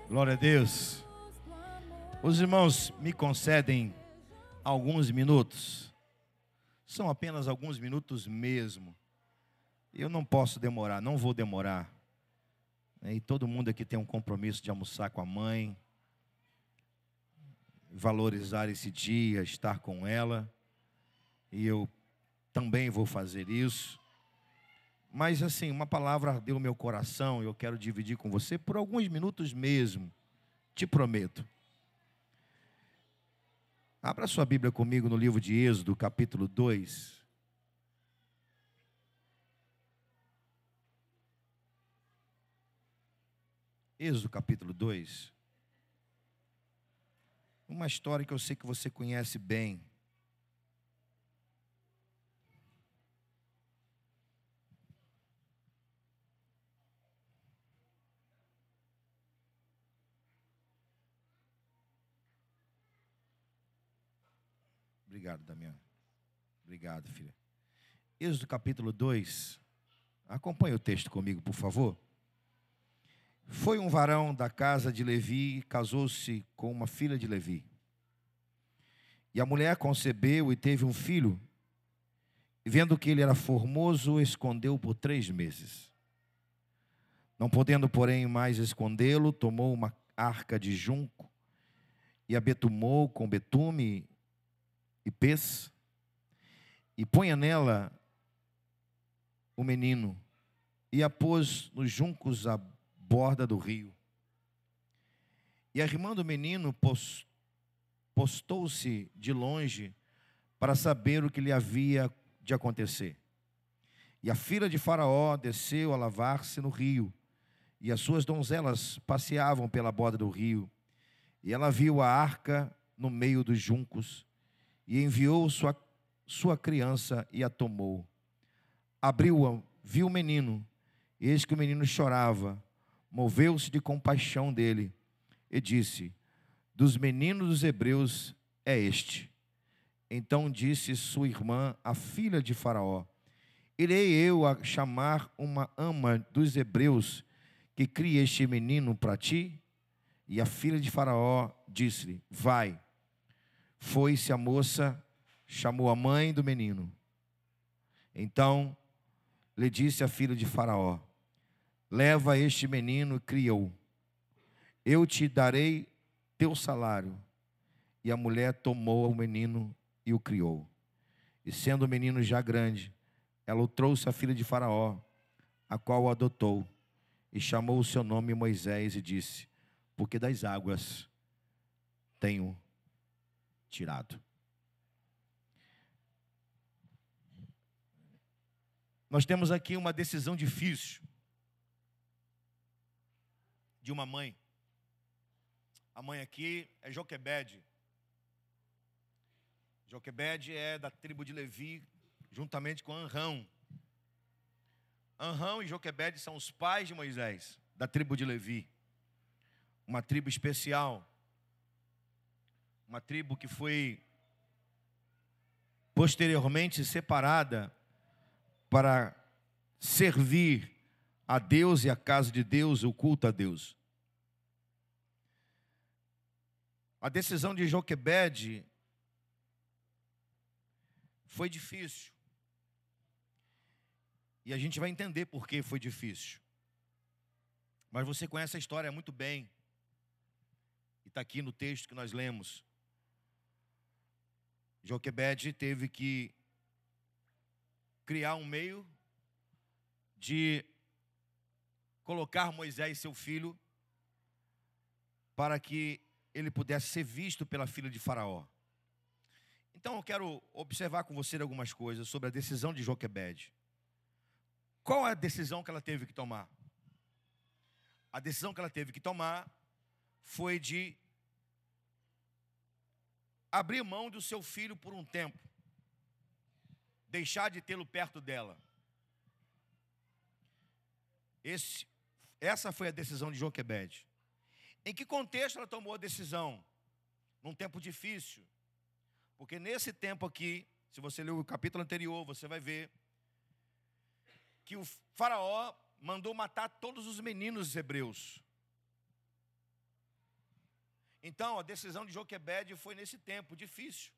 Glória a Deus. Os irmãos me concedem alguns minutos. São apenas alguns minutos mesmo. Eu não posso demorar, não vou demorar. E todo mundo aqui tem um compromisso de almoçar com a mãe, valorizar esse dia, estar com ela. E eu também vou fazer isso. Mas assim, uma palavra ardeu meu coração e eu quero dividir com você por alguns minutos mesmo. Te prometo. Abra sua Bíblia comigo no livro de Êxodo, capítulo 2. Êxodo, capítulo 2. Uma história que eu sei que você conhece bem. Obrigado, Damião. Obrigado, filha. Êxodo capítulo 2. Acompanhe o texto comigo, por favor. Foi um varão da casa de Levi e casou-se com uma filha de Levi. E a mulher concebeu e teve um filho. E vendo que ele era formoso, escondeu por 3 meses. Não podendo, porém, mais escondê-lo, tomou uma arca de junco e a betumou com betume e pez, e ponha nela o menino, e a pôs nos juncos à borda do rio. E arrimando o menino, postou-se de longe para saber o que lhe havia de acontecer. E a filha de Faraó desceu a lavar-se no rio, e as suas donzelas passeavam pela borda do rio. E ela viu a arca no meio dos juncos, e enviou sua criança e a tomou. Abriu-a, viu o menino, e eis que o menino chorava. Moveu-se de compaixão dele e disse: dos meninos dos hebreus é este. Então disse sua irmã, a filha de Faraó: irei eu a chamar uma ama dos hebreus que crie este menino para ti? E a filha de Faraó disse-lhe: vai. Foi-se a moça, chamou a mãe do menino. Então lhe disse a filha de Faraó: leva este menino e cria-o. Eu te darei teu salário. E a mulher tomou o menino e o criou. E sendo o menino já grande, ela o trouxe à filha de Faraó, a qual o adotou. E chamou o seu nome Moisés e disse: porque das águas tenho tirado. Nós temos aqui uma decisão difícil de uma mãe. A mãe aqui é Joquebede. Joquebede é da tribo de Levi, juntamente com Anrão. Anrão e Joquebede são os pais de Moisés, da tribo de Levi. Uma tribo especial. Uma tribo que foi posteriormente separada para servir a Deus e a casa de Deus, o culto a Deus. A decisão de Joquebede foi difícil. E a gente vai entender por que foi difícil. Mas você conhece a história muito bem. E está aqui no texto que nós lemos. Joquebede teve que criar um meio de colocar Moisés, seu filho, para que ele pudesse ser visto pela filha de Faraó. Então eu quero observar com você algumas coisas sobre a decisão de Joquebede. Qual é a decisão que ela teve que tomar? A decisão que ela teve que tomar foi de abrir mão do seu filho por um tempo, deixar de tê-lo perto dela. Essa foi a decisão de Joquebede. Em que contexto ela tomou a decisão? Num tempo difícil. Porque nesse tempo aqui, se você ler o capítulo anterior, você vai ver que o Faraó mandou matar todos os meninos hebreus. Então, a decisão de Joquebede foi nesse tempo difícil.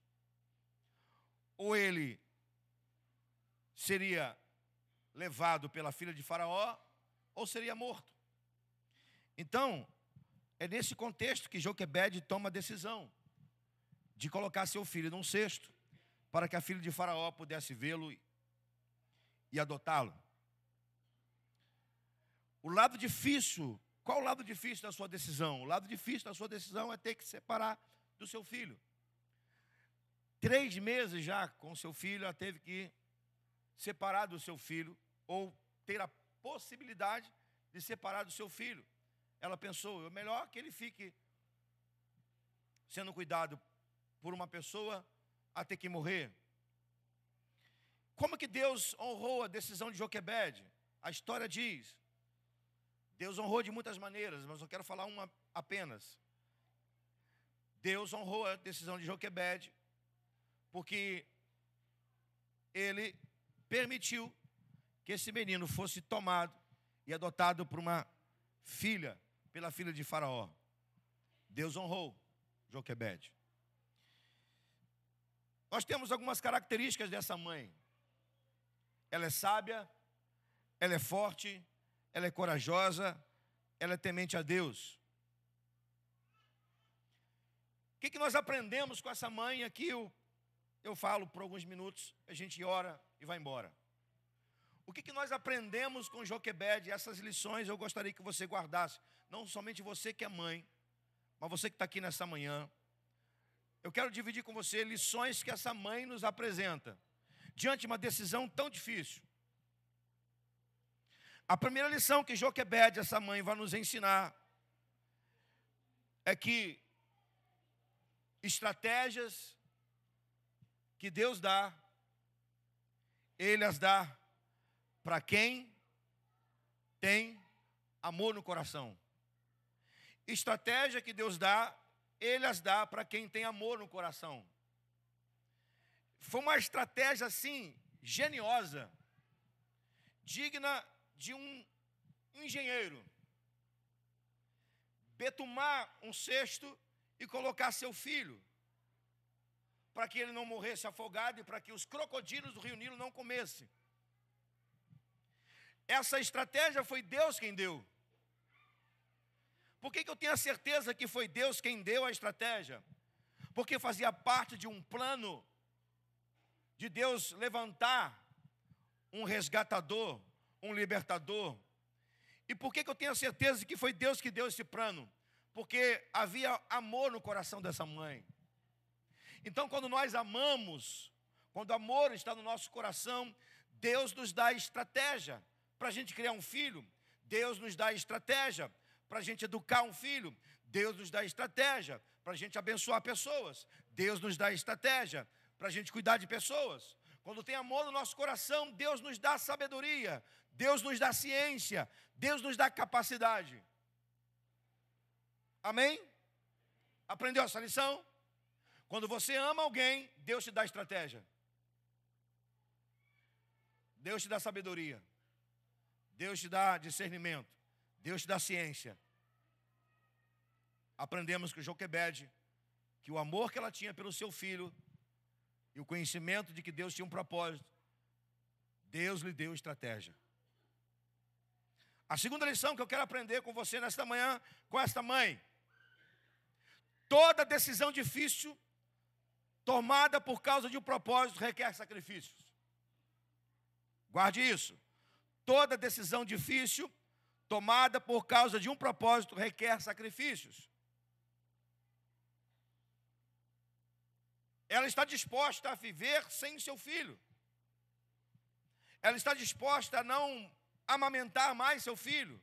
Ou ele seria levado pela filha de Faraó, ou seria morto. Então, é nesse contexto que Joquebede toma a decisão de colocar seu filho num cesto, para que a filha de Faraó pudesse vê-lo e adotá-lo. O lado difícil, qual o lado difícil da sua decisão? O lado difícil da sua decisão é ter que separar do seu filho. 3 meses já com seu filho, ela teve que separar do seu filho, ou ter a possibilidade de separar do seu filho. Ela pensou, é melhor que ele fique sendo cuidado por uma pessoa a ter que morrer. Como que Deus honrou a decisão de Joquebede? A história diz, Deus honrou de muitas maneiras, mas eu quero falar uma apenas. Deus honrou a decisão de Joquebede, porque ele permitiu que esse menino fosse tomado e adotado por uma filha, pela filha de Faraó. Deus honrou Joquebede. Nós temos algumas características dessa mãe. Ela é sábia, ela é forte, ela é corajosa, ela é temente a Deus. O que nós aprendemos com essa mãe? Aqui eu falo por alguns minutos, a gente ora e vai embora. O que nós aprendemos com Joquebede? Essas lições eu gostaria que você guardasse. Não somente você que é mãe, mas você que está aqui nessa manhã. Eu quero dividir com você lições que essa mãe nos apresenta diante de uma decisão tão difícil. A primeira lição que Joquebede, essa mãe, vai nos ensinar é que estratégias que Deus dá, Ele as dá para quem tem amor no coração. Estratégia que Deus dá, Ele as dá para quem tem amor no coração. Foi uma estratégia assim, geniosa, digna de um engenheiro. Betumar um cesto e colocar seu filho, para que ele não morresse afogado e para que os crocodilos do rio Nilo não comessem. Essa estratégia foi Deus quem deu. Por que eu tenho a certeza que foi Deus quem deu a estratégia? Porque fazia parte de um plano de Deus levantar um resgatador, um libertador. E por que eu tenho a certeza que foi Deus que deu esse plano? Porque havia amor no coração dessa mãe. Então, quando nós amamos, quando o amor está no nosso coração, Deus nos dá estratégia para a gente criar um filho. Deus nos dá estratégia para a gente educar um filho. Deus nos dá estratégia para a gente abençoar pessoas. Deus nos dá estratégia para a gente cuidar de pessoas. Quando tem amor no nosso coração, Deus nos dá sabedoria, Deus nos dá ciência, Deus nos dá capacidade. Amém? Aprendeu essa lição? Quando você ama alguém, Deus te dá estratégia. Deus te dá sabedoria. Deus te dá discernimento. Deus te dá ciência. Aprendemos com Joquebede que o amor que ela tinha pelo seu filho e o conhecimento de que Deus tinha um propósito, Deus lhe deu estratégia. A segunda lição que eu quero aprender com você nesta manhã, com esta mãe: toda decisão difícil tomada por causa de um propósito requer sacrifícios. Guarde isso. Toda decisão difícil tomada por causa de um propósito requer sacrifícios. Ela está disposta a viver sem seu filho. Ela está disposta a não amamentar mais seu filho.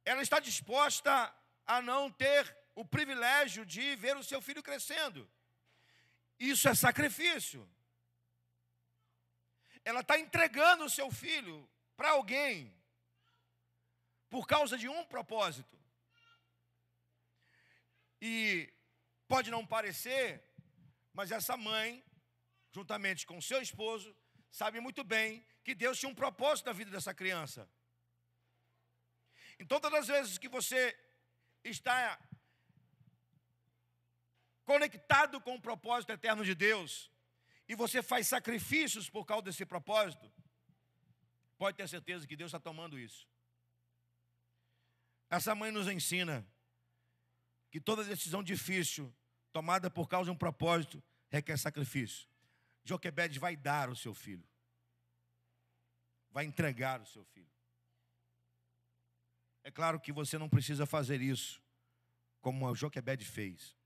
Ela está disposta a não ter o privilégio de ver o seu filho crescendo. Isso é sacrifício. Ela está entregando o seu filho para alguém por causa de um propósito. E pode não parecer, mas essa mãe, juntamente com seu esposo, sabe muito bem que Deus tinha um propósito na vida dessa criança. Então, todas as vezes que você está conectado com o propósito eterno de Deus, e você faz sacrifícios por causa desse propósito, pode ter certeza que Deus está tomando isso. Essa mãe nos ensina que toda decisão difícil, tomada por causa de um propósito, requer sacrifício. Joquebede vai dar o seu filho, vai entregar o seu filho. É claro que você não precisa fazer isso como a Joquebede fez,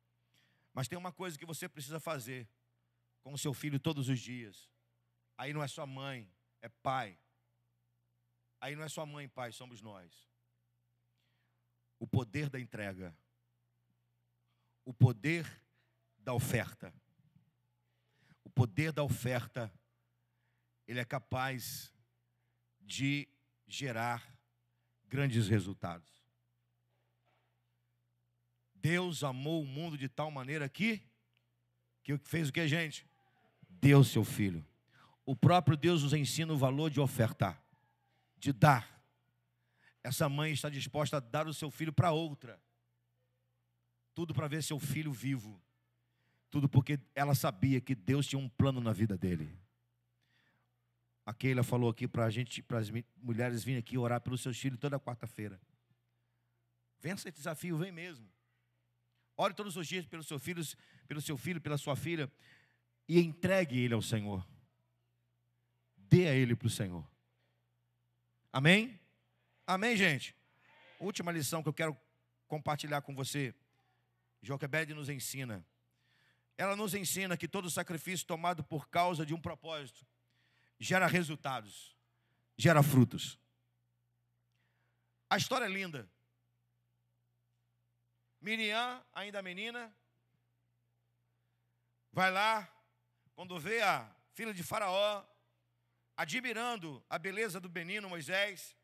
mas tem uma coisa que você precisa fazer com o seu filho todos os dias. Aí não é sua mãe, é pai. Aí não é sua mãe, pai, somos nós. O poder da entrega, o poder da oferta. O poder da oferta, ele é capaz de gerar grandes resultados. Deus amou o mundo de tal maneira que fez o que, gente? Deu seu filho. O próprio Deus nos ensina o valor de ofertar, de dar. Essa mãe está disposta a dar o seu filho para outra. Tudo para ver seu filho vivo. Tudo porque ela sabia que Deus tinha um plano na vida dele. A Keila falou aqui para a gente, para as mulheres virem aqui orar pelos seus filhos toda quarta-feira. Vença esse desafio, vem mesmo. Ore todos os dias pelos seus filhos, pelo seu filho, pela sua filha, e entregue ele ao Senhor. Dê a ele para o Senhor. Amém? Amém, gente? Última lição que eu quero compartilhar com você. Joquebede nos ensina. Ela nos ensina que todo sacrifício tomado por causa de um propósito gera resultados, gera frutos. A história é linda. Miriam, ainda menina, vai lá, quando vê a filha de Faraó, admirando a beleza do menino Moisés,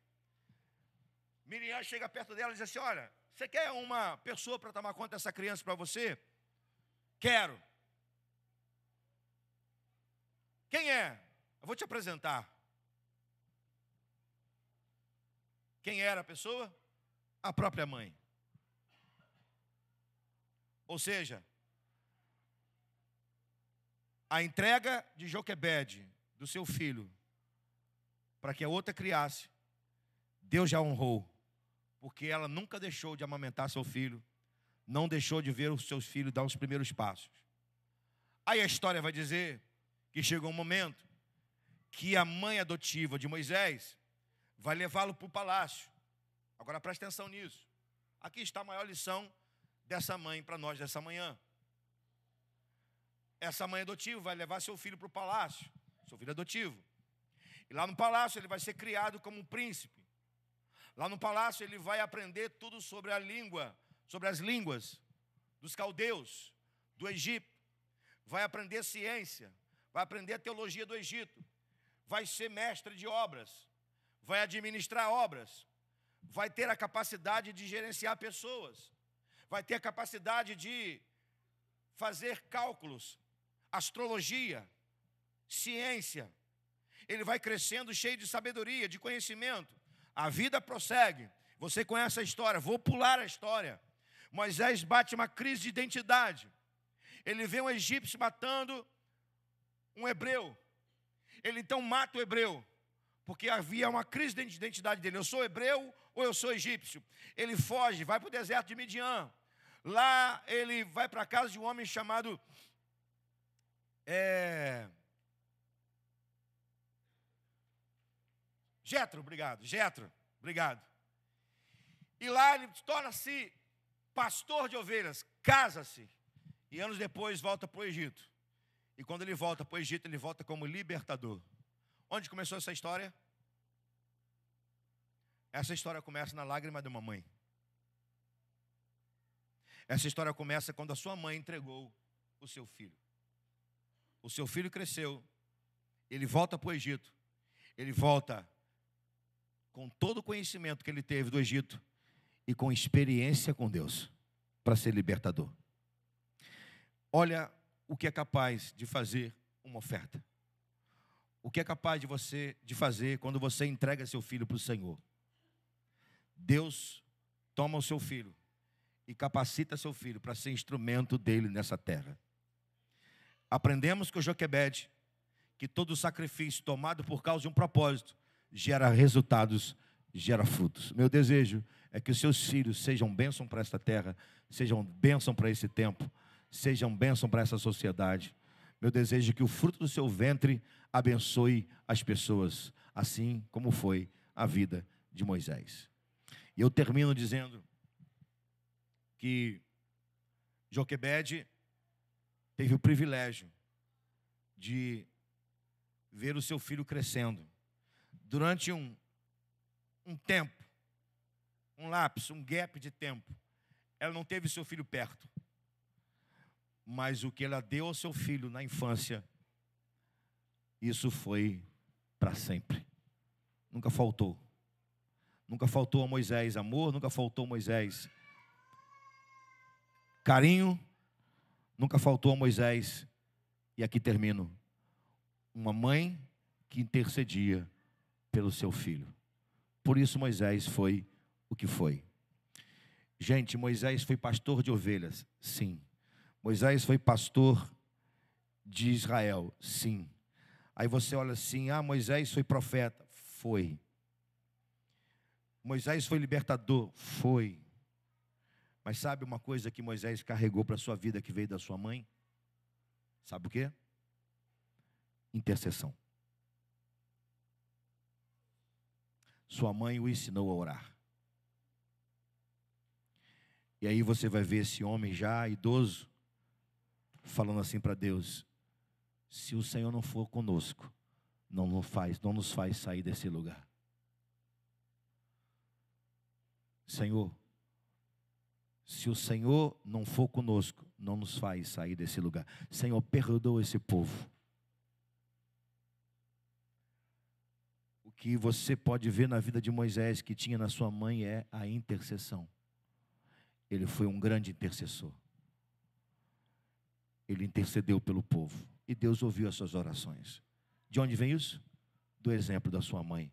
Miriam chega perto dela e diz assim: olha, você quer uma pessoa para tomar conta dessa criança para você? Quero. Quem é? Eu vou te apresentar. Quem era a pessoa? A própria mãe. Ou seja, a entrega de Joquebede, do seu filho, para que a outra criasse, Deus já honrou, porque ela nunca deixou de amamentar seu filho, não deixou de ver os seus filhos dar os primeiros passos. Aí a história vai dizer que chegou um momento que a mãe adotiva de Moisés vai levá-lo para o palácio. Agora preste atenção nisso. Aqui está a maior lição dessa mãe para nós dessa manhã. Essa mãe adotiva vai levar seu filho para o palácio, seu filho adotivo. E lá no palácio ele vai ser criado como um príncipe. Lá no palácio ele vai aprender tudo sobre a língua, sobre as línguas dos caldeus, do Egito. Vai aprender ciência, vai aprender a teologia do Egito. Vai ser mestre de obras, vai administrar obras, vai ter a capacidade de gerenciar pessoas, vai ter a capacidade de fazer cálculos, astrologia, ciência. Ele vai crescendo cheio de sabedoria, de conhecimento. A vida prossegue. Você conhece a história, vou pular a história. Moisés bate uma crise de identidade. Ele vê um egípcio matando um hebreu. Ele então mata o hebreu, porque havia uma crise de identidade dele. Eu sou hebreu ou eu sou egípcio? Ele foge, vai para o deserto de Midian. Lá ele vai para a casa de um homem chamado Jetro, obrigado. Jetro, obrigado. E lá ele torna-se pastor de ovelhas, casa-se. E anos depois volta para o Egito. E quando ele volta para o Egito, ele volta como libertador. Onde começou essa história? Essa história começa na lágrima de uma mãe. Essa história começa quando a sua mãe entregou o seu filho. O seu filho cresceu, ele volta para o Egito. Ele volta com todo o conhecimento que ele teve do Egito e com experiência com Deus para ser libertador. Olha o que é capaz de fazer uma oferta. O que é capaz de fazer quando você entrega seu filho para o Senhor. Deus toma o seu filho e capacita seu filho para ser instrumento dele nessa terra. Aprendemos com Joquebede que todo sacrifício tomado por causa de um propósito gera resultados, gera frutos. Meu desejo é que os seus filhos sejam bênção para esta terra, sejam bênção para esse tempo, sejam bênção para essa sociedade. Meu desejo é que o fruto do seu ventre abençoe as pessoas, assim como foi a vida de Moisés. E eu termino dizendo que Joquebede teve o privilégio de ver o seu filho crescendo. Durante um tempo, um lapso, um gap de tempo, ela não teve seu filho perto. Mas o que ela deu ao seu filho na infância, isso foi para sempre. Nunca faltou. Nunca faltou a Moisés amor, nunca faltou a Moisés carinho, nunca faltou a Moisés, e aqui termino, uma mãe que intercedia pelo seu filho. Por isso Moisés foi o que foi. Gente, Moisés foi pastor de ovelhas, sim. Moisés foi pastor de Israel, sim. Aí você olha assim, Moisés foi profeta, foi. Moisés foi libertador, foi. Mas sabe uma coisa que Moisés carregou para a sua vida que veio da sua mãe? Sabe o quê? Intercessão. Sua mãe o ensinou a orar. E aí você vai ver esse homem já idoso, falando assim para Deus: se o Senhor não for conosco, não nos faz sair desse lugar. Senhor, se o Senhor não for conosco, não nos faz sair desse lugar. Senhor, perdoa esse povo. O que você pode ver na vida de Moisés, que tinha na sua mãe, é a intercessão. Ele foi um grande intercessor. Ele intercedeu pelo povo. E Deus ouviu as suas orações. De onde vem isso? Do exemplo da sua mãe.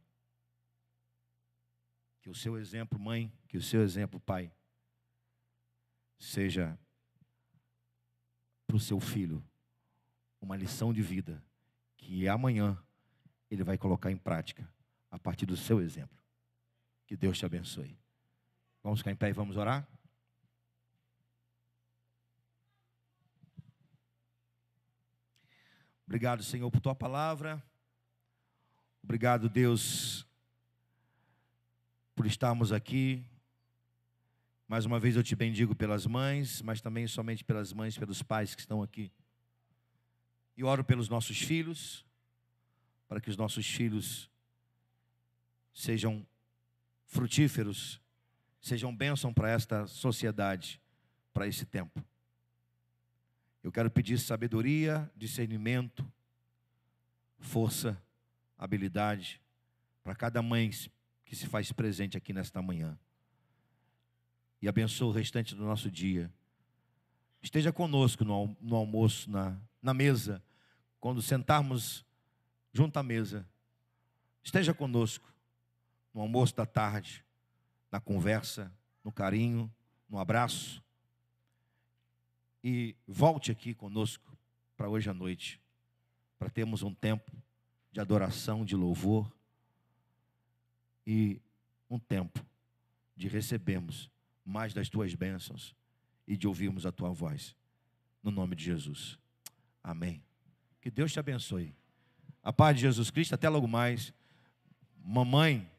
Que o seu exemplo, mãe, que o seu exemplo, pai, seja para o seu filho uma lição de vida que amanhã ele vai colocar em prática a partir do seu exemplo. Que Deus te abençoe. Vamos ficar em pé e vamos orar? Obrigado, Senhor, por tua palavra. Obrigado, Deus, por estarmos aqui. Mais uma vez eu te bendigo pelas mães, mas também somente pelas mães, pelos pais que estão aqui. E oro pelos nossos filhos, para que os nossos filhos sejam frutíferos, sejam bênção para esta sociedade, para esse tempo. Eu quero pedir sabedoria, discernimento, força, habilidade para cada mãe que se faz presente aqui nesta manhã. E abençoa o restante do nosso dia. Esteja conosco no almoço, na mesa, quando sentarmos junto à mesa. Esteja conosco no almoço da tarde, na conversa, no carinho, no abraço. E volte aqui conosco para hoje à noite, para termos um tempo de adoração, de louvor e um tempo de recebermos mais das tuas bênçãos e de ouvirmos a tua voz. No nome de Jesus. Amém. Que Deus te abençoe. A paz de Jesus Cristo, até logo mais. Mamãe,